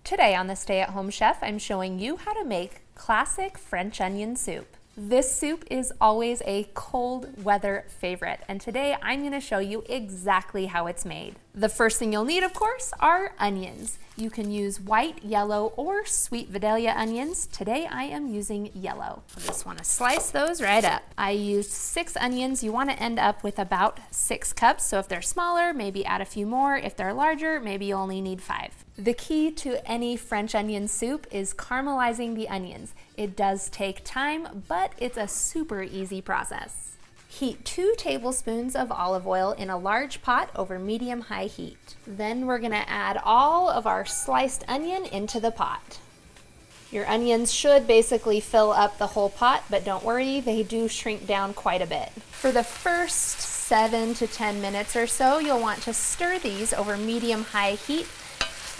Today on the Stay at Home Chef, I'm showing you how to make classic French onion soup. This soup is always a cold weather favorite, and today I'm going to show you exactly how it's made. The first thing you'll need, of course, are onions. You can use white, yellow, or sweet Vidalia onions. Today I am using yellow. I just want to slice those right up. I used 6 onions. You want to end up with about 6 cups, so if they're smaller, maybe add a few more. If they're larger, maybe you only need 5. The key to any French onion soup is caramelizing the onions. It does take time, but it's a super easy process. Heat 2 tablespoons of olive oil in a large pot over medium-high heat. Then we're gonna add all of our sliced onion into the pot. Your onions should basically fill up the whole pot, but don't worry, they do shrink down quite a bit. For the first 7 to 10 minutes or so, you'll want to stir these over medium-high heat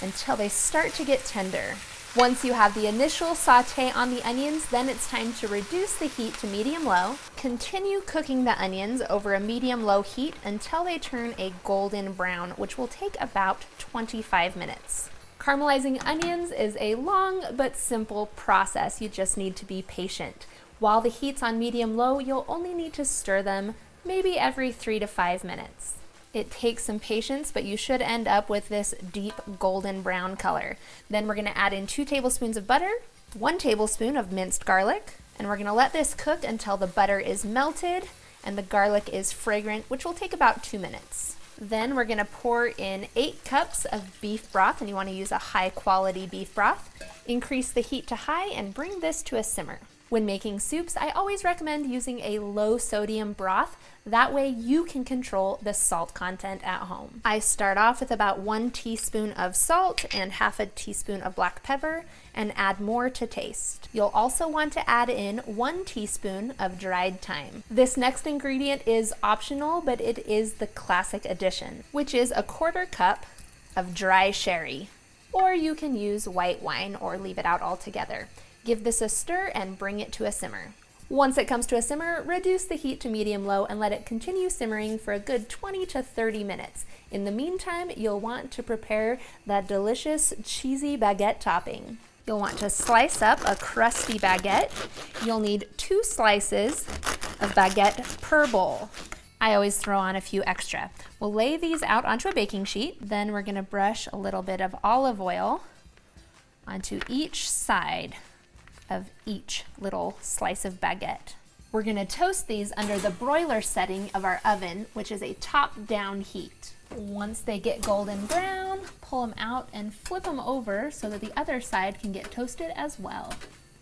until they start to get tender. Once you have the initial saute on the onions, then it's time to reduce the heat to medium-low. Continue cooking the onions over a medium-low heat until they turn a golden brown, which will take about 25 minutes. Caramelizing onions is a long but simple process. You just need to be patient. While the heat's on medium-low, you'll only need to stir them maybe every 3 to 5 minutes. It takes some patience, but you should end up with this deep golden brown color. Then we're gonna add in 2 tablespoons of butter, 1 tablespoon of minced garlic, and we're gonna let this cook until the butter is melted and the garlic is fragrant, which will take about 2 minutes. Then we're gonna pour in 8 cups of beef broth, and you wanna use a high quality beef broth. Increase the heat to high and bring this to a simmer. When making soups, I always recommend using a low sodium broth. That way you can control the salt content at home. I start off with about 1 teaspoon of salt and half a teaspoon of black pepper and add more to taste. You'll also want to add in 1 teaspoon of dried thyme. This next ingredient is optional, but it is the classic addition, which is a 1/4 cup of dry sherry. Or you can use white wine or leave it out altogether. Give this a stir and bring it to a simmer. Once it comes to a simmer, reduce the heat to medium-low and let it continue simmering for a good 20 to 30 minutes. In the meantime, you'll want to prepare that delicious cheesy baguette topping. You'll want to slice up a crusty baguette. You'll need 2 slices of baguette per bowl. I always throw on a few extra. We'll lay these out onto a baking sheet. Then we're gonna brush a little bit of olive oil onto each side of each little slice of baguette. We're gonna toast these under the broiler setting of our oven, which is a top-down heat. Once they get golden brown, pull them out and flip them over so that the other side can get toasted as well.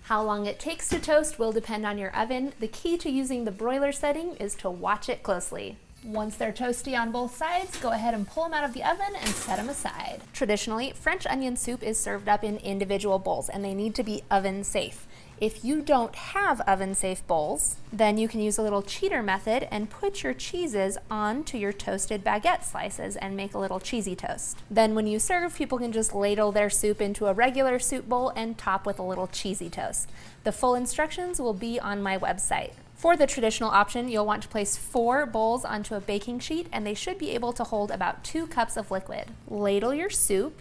How long it takes to toast will depend on your oven. The key to using the broiler setting is to watch it closely. Once they're toasty on both sides, go ahead and pull them out of the oven and set them aside. Traditionally, French onion soup is served up in individual bowls, and they need to be oven safe. If you don't have oven safe bowls, then you can use a little cheater method and put your cheeses onto your toasted baguette slices and make a little cheesy toast. Then when you serve, people can just ladle their soup into a regular soup bowl and top with a little cheesy toast. The full instructions will be on my website. For the traditional option, you'll want to place 4 bowls onto a baking sheet, and they should be able to hold about 2 cups of liquid. Ladle your soup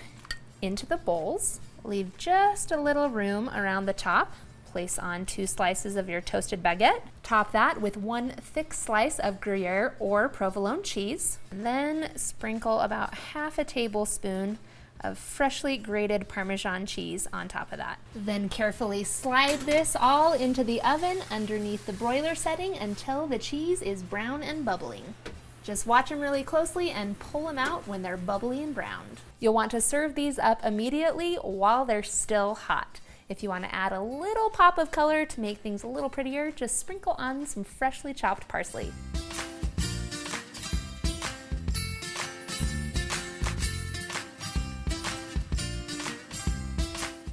into the bowls. Leave just a little room around the top. Place on 2 slices of your toasted baguette. Top that with 1 thick slice of Gruyere or provolone cheese. And then sprinkle about half a tablespoon of freshly grated parmesan cheese on top of that. Then carefully slide this all into the oven underneath the broiler setting until the cheese is brown and bubbling. Just watch them really closely and pull them out when they're bubbly and browned. You'll want to serve these up immediately while they're still hot. If you want to add a little pop of color to make things a little prettier, just sprinkle on some freshly chopped parsley.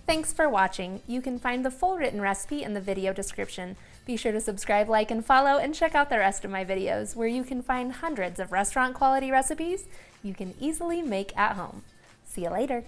Thanks for watching. You can find the full written recipe in the video description. Be sure to subscribe, like, and follow, and check out the rest of my videos, where you can find hundreds of restaurant quality recipes you can easily make at home. See you later.